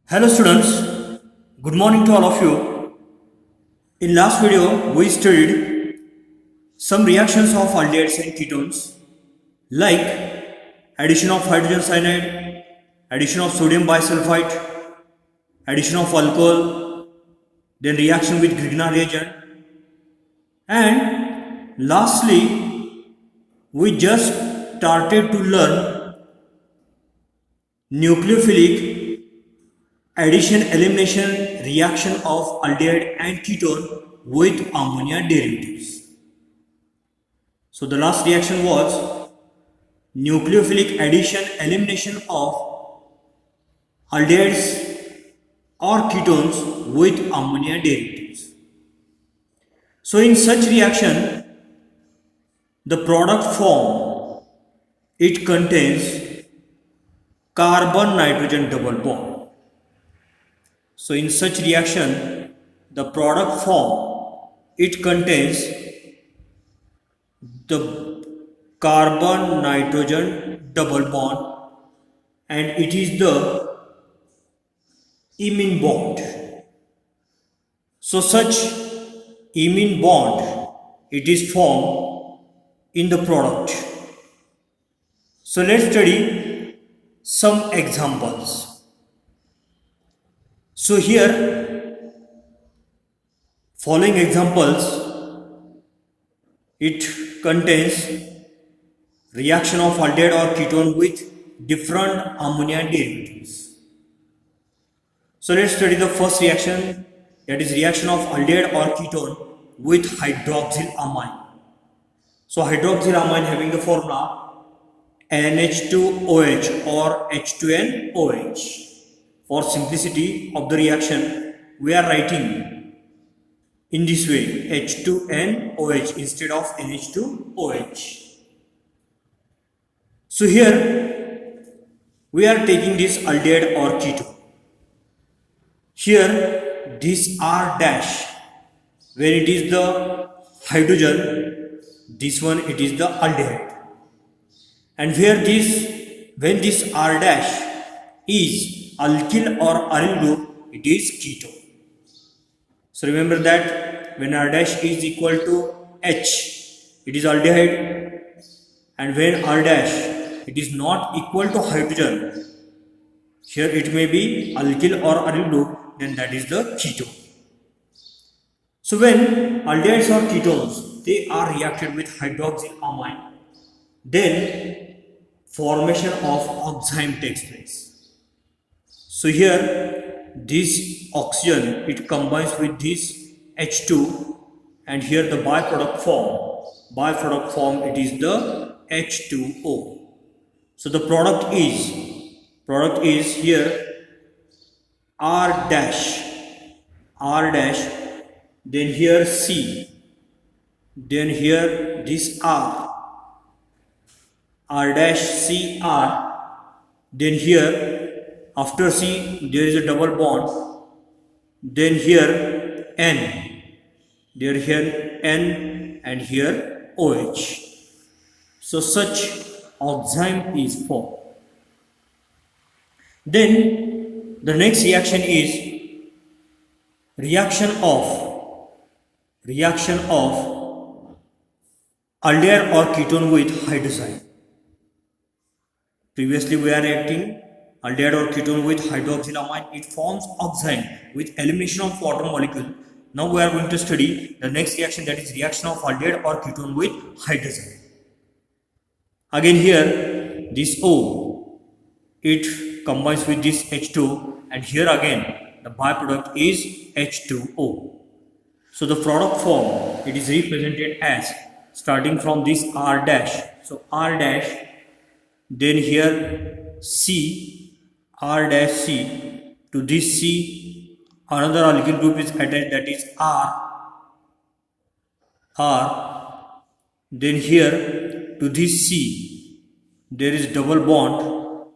Hello students, good morning to all of you. In last video, we studied some reactions of aldehydes and ketones like addition of hydrogen cyanide, addition of sodium bisulfite, addition of alcohol, then reaction with Grignard reagent, and lastly, we just started to learn nucleophilic addition elimination reaction of aldehyde and ketone with ammonia derivatives. So the last reaction was nucleophilic addition elimination of aldehydes or ketones with ammonia derivatives. So in such reaction, the product form, it contains carbon nitrogen double bond. So in such reaction, the product form, it contains the carbon nitrogen double bond and it is the imine bond. So such imine bond, it is formed in the product. So let's study some examples. So here, following examples, it contains reaction of aldehyde or ketone with different ammonia derivatives. So let's study the first reaction, that is reaction of aldehyde or ketone with hydroxylamine. So hydroxylamine having the formula NH2OH or H2NOH. For simplicity of the reaction, we are writing in this way H2NOH instead of NH2OH. So here we are taking this aldehyde or ketone. Here this R dash, when it is the hydrogen, this one it is the aldehyde, and where this, when this R dash is alkyl or aryl group, it is ketone. So remember that when R dash is equal to H, it is aldehyde, and when R dash it is not equal to hydrogen, here it may be alkyl or aryl group, then that is the ketone. So when aldehydes or ketones, they are reacted with hydroxylamine, then formation of oxime takes place. So here this oxygen, it combines with this H2, and here the byproduct form it is the H2O. So the product is here R dash, then here C, then here this R dash C R, then here after C there is a double bond, then here N, there here N, and here OH. So such oxime is formed. Then the next reaction is reaction of aldehyde or ketone with hydrazine. Previously we are reacting aldehyde or ketone with hydroxylamine, it forms oxime with elimination of water molecule. Now we are going to study the next reaction, that is reaction of aldehyde or ketone with hydrazine. Again here this O, it combines with this H2, and here again the byproduct is H2O. So the product form, it is represented as starting from this R dash. So R dash, then here C, R dash C, to this C another alkyl group is attached, that is R, then here to this C there is double bond,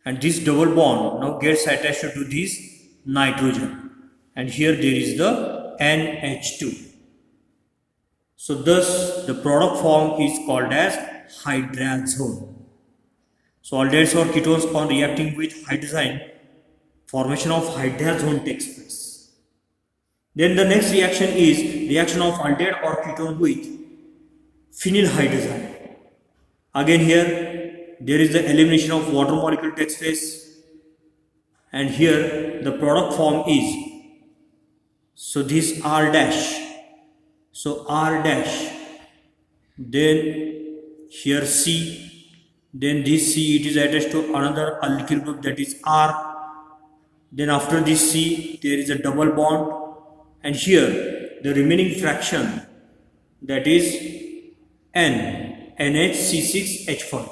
and this double bond now gets attached to this nitrogen, and here there is the NH2. So thus the product form is called as hydrazone. So aldehydes or ketones on reacting with hydrazine, formation of hydrazone takes place. Then the next reaction is reaction of aldehyde or ketone with phenyl hydrazine. Again here there is the elimination of water molecule takes place, and here the product form is, so this R dash, so R dash, then here C, then this C, it is attached to another alkyl group, that is R. Then after this C there is a double bond, and here the remaining fraction, that is N, NHC6H5,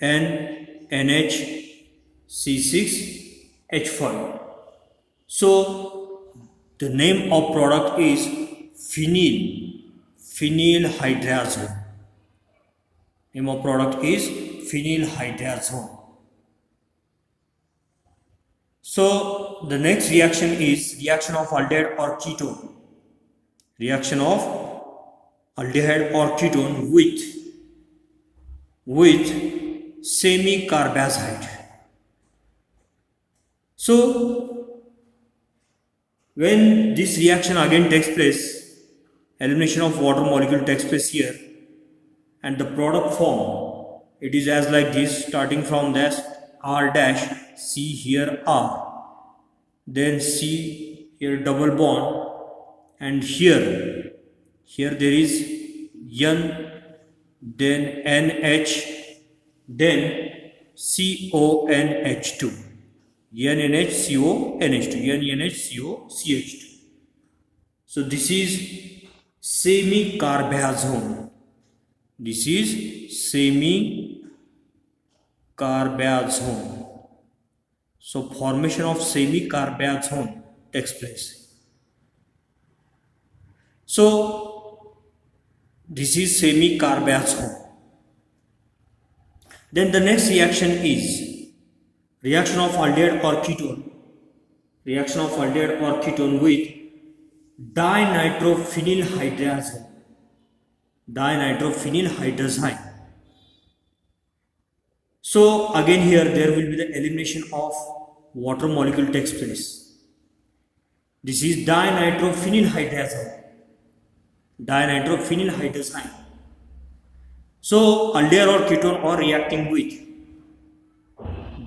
N, NHC6H5. So the name of product is phenylhydrazone. Name of product is phenylhydrazone. So the next reaction is reaction of aldehyde or ketone. Reaction of aldehyde or ketone with semi-carbazide. So when this reaction again takes place, elimination of water molecule takes place here, and the product form, it is as like this, starting from this R dash, C here R, then C here double bond, and here there is N, then NH, then CONH2, NNHCONH2, NNHCOCH2. So this is semi-carbazone. This is semi-carbazone. So formation of semi-carbazone takes place. So this is semi-carbazone. Then the next reaction is reaction of aldehyde or ketone. Reaction of aldehyde or ketone with dinitrophenylhydrazine. Dinitrophenylhydrazine. So again here there will be the elimination of water molecule takes place. This is dinitrophenylhydrazine. Dinitrophenylhydrazine. So aldehyde or ketone are reacting with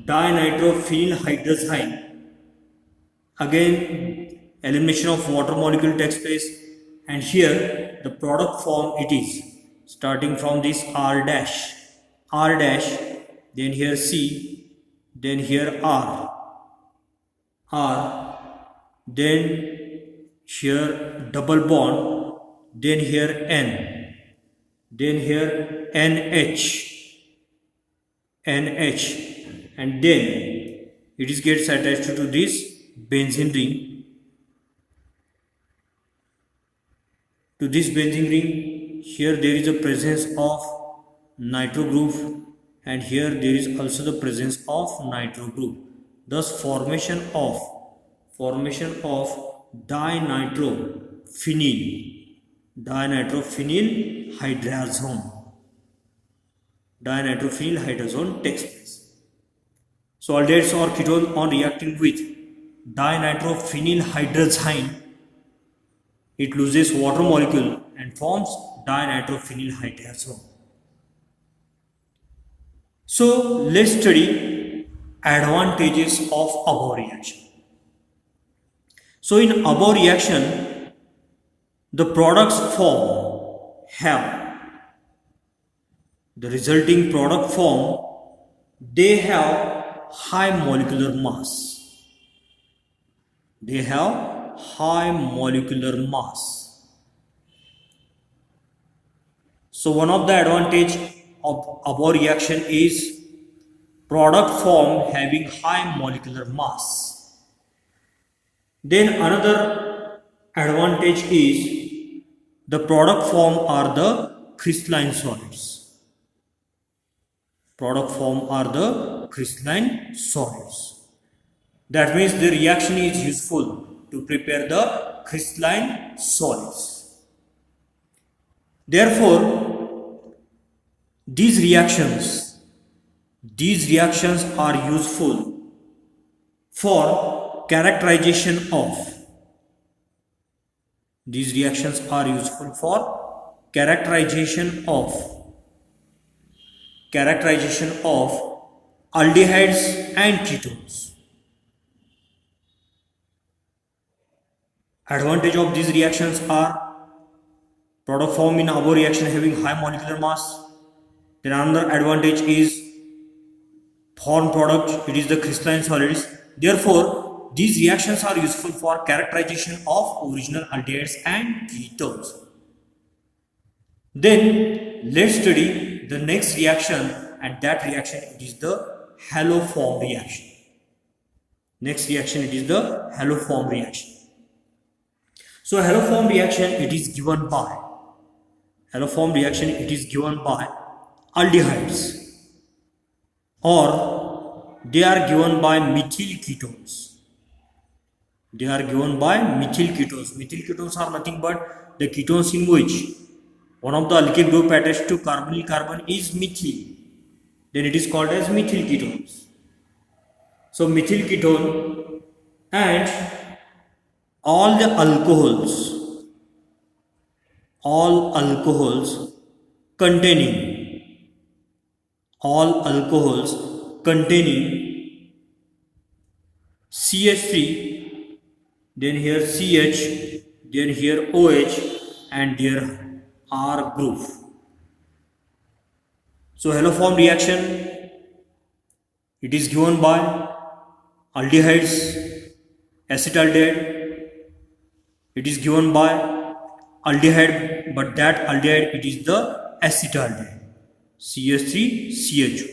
dinitrophenylhydrazine. Again elimination of water molecule takes place, and here the product form it is starting from this R dash, then here C, then here R, then here double bond, then here N, then here NH, and then it is gets attached to this benzene ring. To this benzene ring, here there is a presence of nitro group, and here there is also the presence of nitro group. Thus formation of dinitrophenylhydrazone takes place. So aldehydes or ketones on reacting with dinitrophenylhydrazine, it loses water molecule and forms dinitrophenylhydrazone. So let's study advantages of above reaction. So in above reaction, the products form have the resulting product form, they have high molecular mass. They have high molecular mass. So one of the advantage of above reaction is product form having high molecular mass. Then another advantage is the product form are the crystalline solids. Product form are the crystalline solids. That means the reaction is useful to prepare the crystalline solids. Therefore, these reactions are useful for characterization of. These reactions are useful for characterization of aldehydes and ketones. Advantage of these reactions are product formed in abo reaction having high molecular mass. Then another advantage is formed product, it is the crystalline solids. Therefore, these reactions are useful for characterization of original aldehydes and ketones. Then let's study the next reaction, and that reaction it is the haloform reaction. Next reaction it is the haloform reaction. So haloform reaction it is given by aldehydes, or they are given by methyl ketones. Methyl ketones are nothing but the ketones in which one of the alkyl group attached to carbonyl carbon is methyl. Then it is called as methyl ketones. So methyl ketone and all alcohols containing CH3, then here CH, then here OH, and there R group. So haloform reaction it is given by aldehydes, acetaldehyde. It is given by aldehyde, but that aldehyde it is the acetaldehyde, CH3CHO.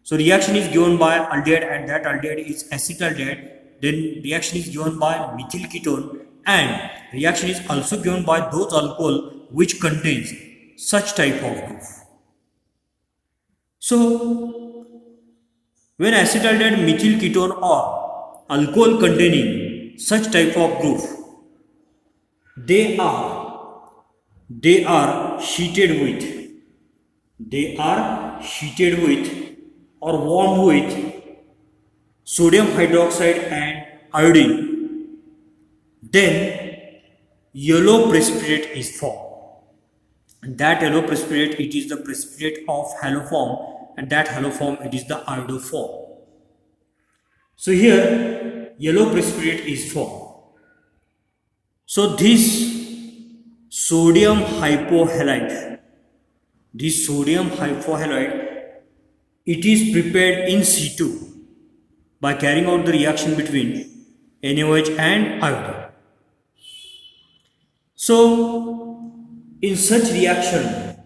So reaction is given by aldehyde and that aldehyde is acetaldehyde. Then reaction is given by methyl ketone, and reaction is also given by those alcohol which contains such type of group. So when acetaldehyde, methyl ketone or alcohol containing such type of group, they are heated with or warmed with sodium hydroxide and iodine, then yellow precipitate is formed. And that yellow precipitate it is the precipitate of haloform, and that haloform it is the iodoform. So here yellow precipitate is formed. So this sodium hypohalite, it is prepared in situ by carrying out the reaction between NaOH and iodine. So in such reaction,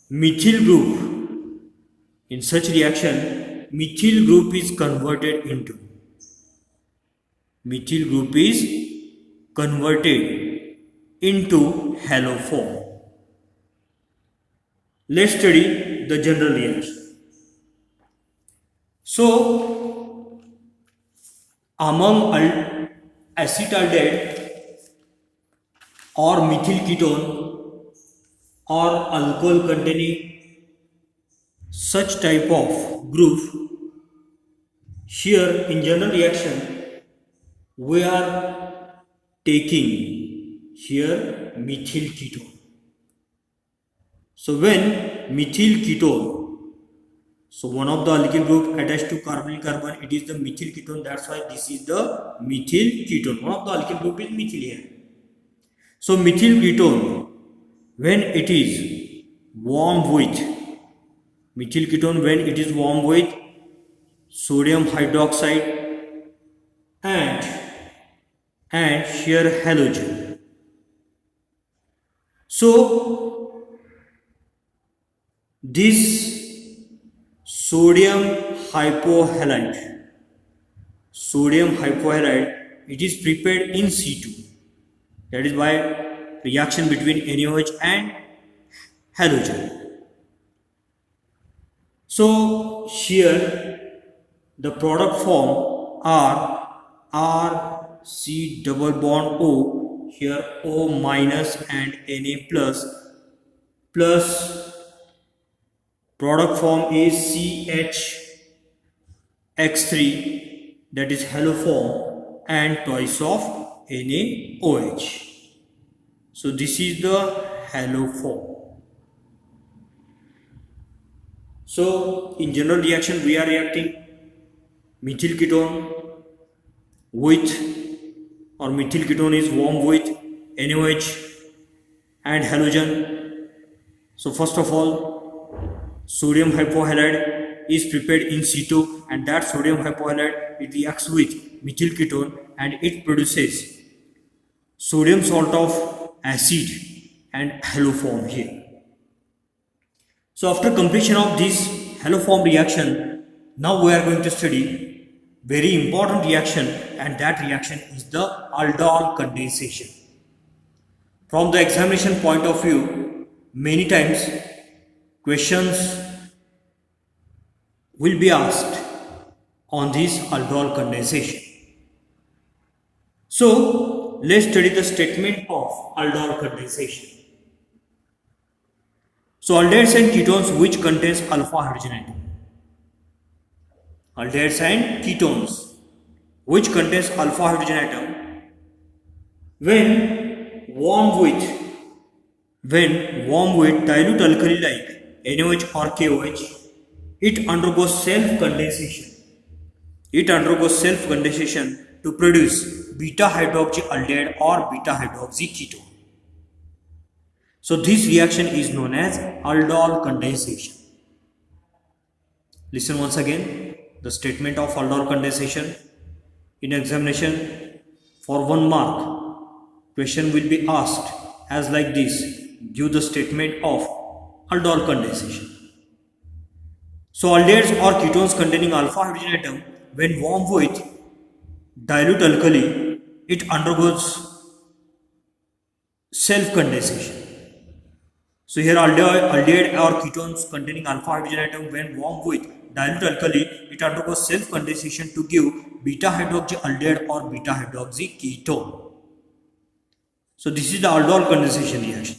methyl group is converted into haloform. Let's study the general reaction. So among acetaldehyde or methyl ketone or alcohol containing such type of group, here in general reaction we are taking here methyl ketone. So when methyl ketone, so one of the alkyl group attached to carbonyl carbon, it is the methyl ketone. That's why this is the methyl ketone. One of the alkyl group is methyl here. So methyl ketone, when it is warmed with sodium hydroxide and here halogen. So this sodium hypohalite, it is prepared in situ. That is by reaction between NaOH and halogen. So here the product form are C double bond O, here O minus and Na plus product form is CHX3 that is haloform, and twice of NaOH. So this is the haloform. So in general reaction we are reacting methyl ketone with, or methyl ketone is warm with NaOH and halogen. So first of all, sodium hypohalide is prepared in situ, and that sodium hypohalide it reacts with methyl ketone and it produces sodium salt of acid and haloform here. So after completion of this haloform reaction, now we are going to study very important reaction, and that reaction is the aldol condensation. From the examination point of view, many times questions will be asked on this aldol condensation. So let's study the statement of aldol condensation. So aldehydes and ketones which contains alpha hydrogen atom. Aldehydes and ketones which contains alpha hydrogen atom, when warm with dilute alkali like NaOH or KOH, it undergoes self-condensation. It undergoes self-condensation to produce beta hydroxyaldehyde or beta hydroxy ketone. So this reaction is known as aldol condensation. Listen once again the statement of aldol condensation. In examination for 1 mark, question will be asked as like this: give the statement of aldol condensation. So aldehydes or ketones containing alpha hydrogen atom, when warm with dilute alkali, it undergoes self-condensation. So here aldehyde or ketones containing alpha hydrogen atom, when warm with dilute alkali, it undergoes self-condensation to give beta hydroxyaldehyde or beta hydroxy ketone. So this is the aldol condensation reaction.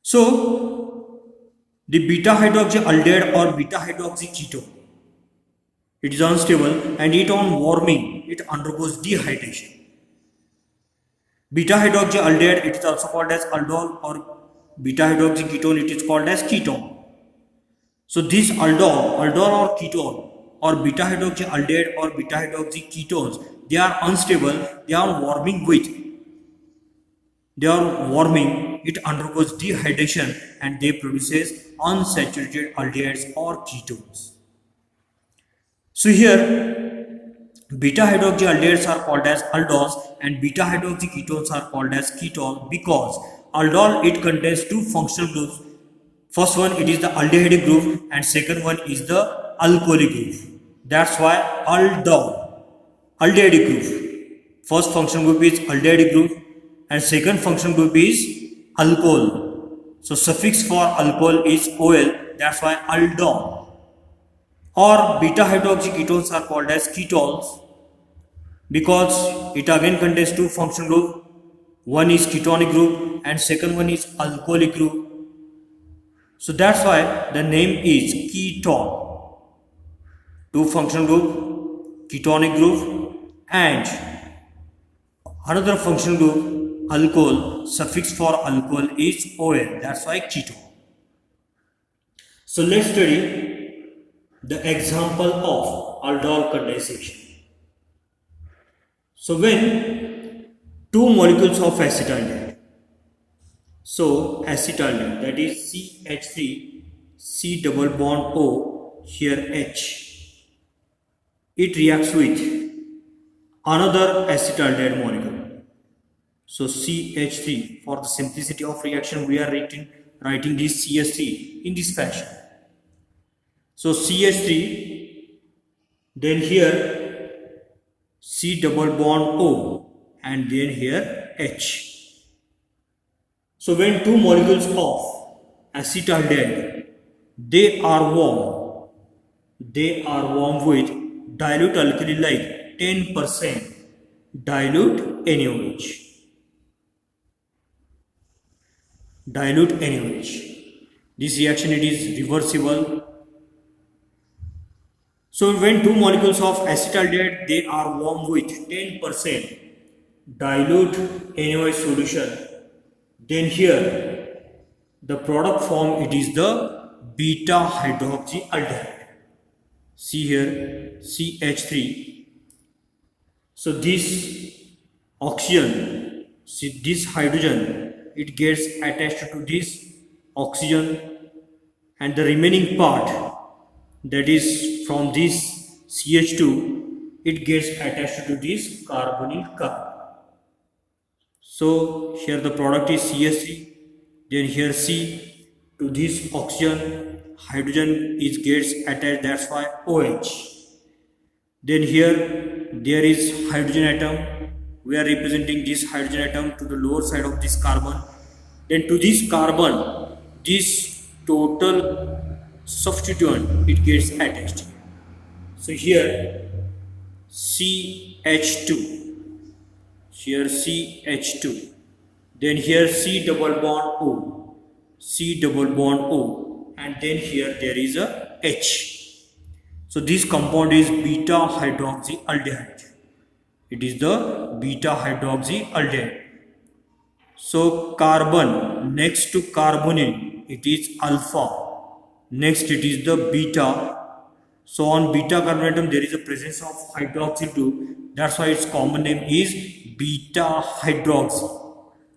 So the beta hydroxyaldehyde or beta hydroxy ketone, it is unstable, and it on warming it undergoes dehydration. Beta hydroxyaldehyde, it is also called as aldol, or beta hydroxy ketone, it is called as ketone. So this aldol or ketone or beta hydroxyaldehyde or beta hydroxy ketones, they are unstable, they are warming, it undergoes dehydration and they produces unsaturated aldehydes or ketones. So here beta hydroxyaldehydes are called as aldols and beta hydroxy ketones are called as ketone, because aldol it contains two functional groups. First one it is the aldehyde group and second one is the alcoholic group. That's why aldol, aldehyde group. First functional group is aldehyde group and second functional group is alcohol. So suffix for alcohol is OL. That's why aldol. Or beta hydroxy ketones are called as ketones because it again contains two functional groups. One is ketonic group and second one is alcoholic group. So that's why the name is ketone. Two functional group, ketonic group and another functional group, alcohol. Suffix for alcohol is OL. That's why ketone. So let's study the example of aldol condensation. So when two molecules of acetaldehyde, so acetaldehyde, that is CH3, C double bond O, here H, it reacts with another acetaldehyde molecule. So CH3, for the simplicity of reaction we are writing this CH3 in this fashion. So CH3, then here C double bond O and then here H. So when two molecules of acetaldehyde, they are warm with dilute alkali like 10% dilute NaOH. This reaction it is reversible. So when two molecules of acetaldehyde, they are warm with 10% dilute NaOH solution, then here the product form, it is the beta hydroxyaldehyde. See here, CH3. So this oxygen, see this hydrogen, it gets attached to this oxygen, and the remaining part, that is from this CH2, it gets attached to this carbonyl carbon. So here the product is CH3, then here C to this oxygen, hydrogen is gets attached, that's why OH. Then here there is hydrogen atom, we are representing this hydrogen atom to the lower side of this carbon. Then to this carbon, this total substituent, it gets attached. So here CH2, here CH2, then here C double bond O, C double bond O, and then here there is a H. So this compound is beta hydroxyaldehyde. It is the beta hydroxyaldehyde. So carbon next to carbonyl, it is alpha, next it is the beta. So on beta carbon atom there is a presence of hydroxyl too, that's why its common name is beta hydroxy.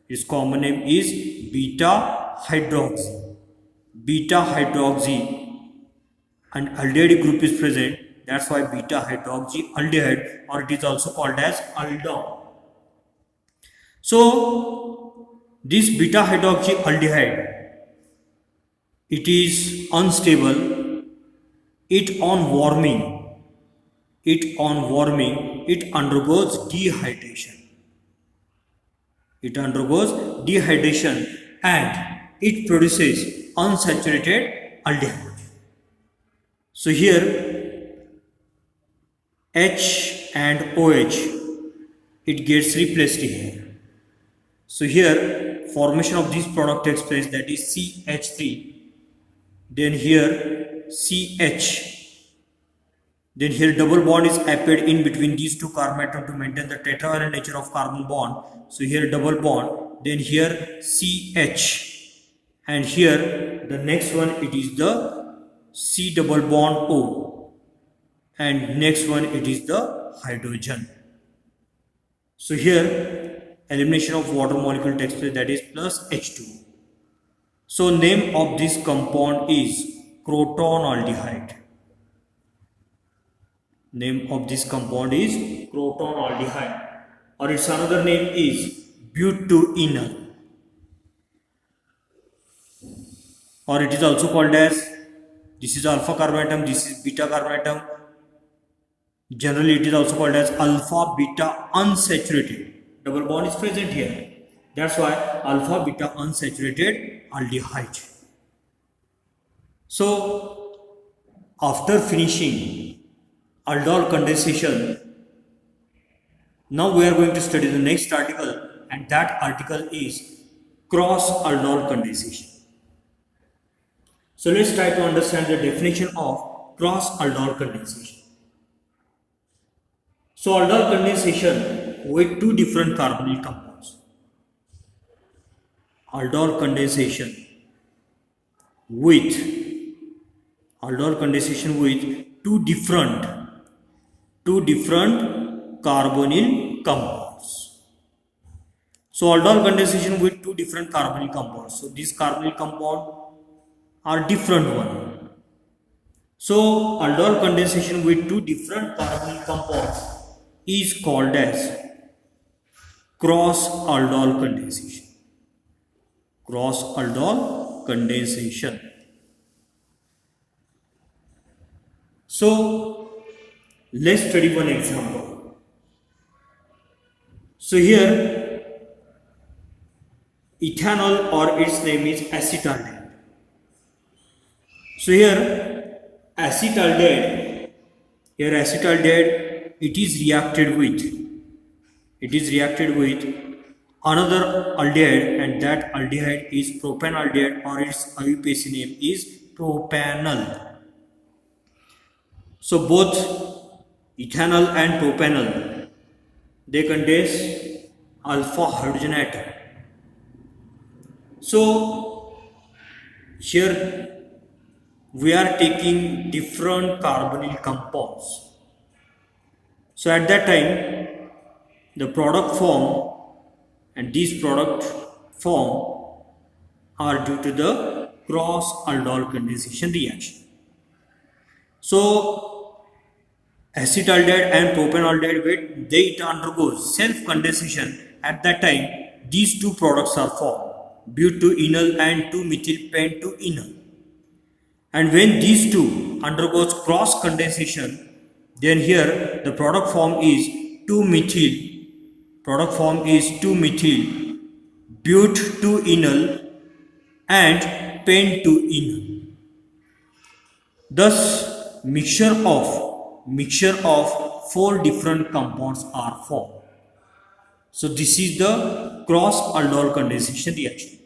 Its common name is beta hydroxy. Beta hydroxy and aldehyde group is present, that's why beta hydroxyaldehyde, or it is also called as aldol. So this beta hydroxyaldehyde, it is unstable. It on warming, it undergoes dehydration. It undergoes dehydration and it produces unsaturated aldehyde. So here H and OH, it gets replaced here. So here formation of this product takes place, that is CH3, then here CH, then here double bond is appeared in between these two carbon atoms to maintain the tetravalent nature of carbon bond. So here double bond, then here CH, and here the next one, it is the C double bond O, and next one, it is the hydrogen. So here elimination of water molecule takes place, that is plus H2. So name of this compound is crotonaldehyde. Name of this compound is crotonaldehyde, or its another name is butyrenal, or it is also called as, this is alpha carbon atom, this is beta carbon atom. Generally it is also called as alpha beta unsaturated. Double bond is present here, that's why alpha beta unsaturated aldehyde. So after finishing aldol condensation, now we are going to study the next article, and that article is cross aldol condensation. So let's try to understand the definition of cross aldol condensation. So aldol condensation with two different carbonyl compounds. Aldol condensation with two different carbonyl compounds. So aldol condensation with two different carbonyl compounds. So these carbonyl compounds are different one. So aldol condensation with two different carbonyl compounds is called as cross aldol condensation. Cross aldol condensation. So let's study one example. So here ethanol, or its name is acetaldehyde. So here acetaldehyde, it is reacted with another aldehyde, and that aldehyde is propanaldehyde, or its IUPAC name is propanal. So both ethanol and propanol, they contain alpha hydrogen atom. So here we are taking different carbonyl compounds. So at that time, the product form and these product form are due to the cross aldol condensation reaction. So acetaldehyde and propanaldehyde, when they undergoes self condensation, at that time these two products are formed, butyl-enol and 2-methyl-pent-2-enol. And when these two undergoes cross condensation, then here the product form is 2-methyl but-2-enol and pent-2-enol. Thus mixture of four different compounds are formed. So this is the cross aldol condensation reaction.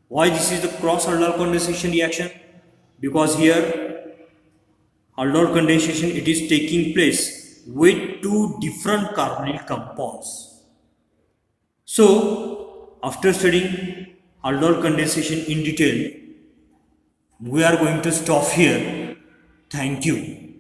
Why this is the cross aldol condensation reaction? Because here aldol condensation, it is taking place with two different carbonyl compounds. So after studying aldol condensation in detail, we are going to stop here. Thank you.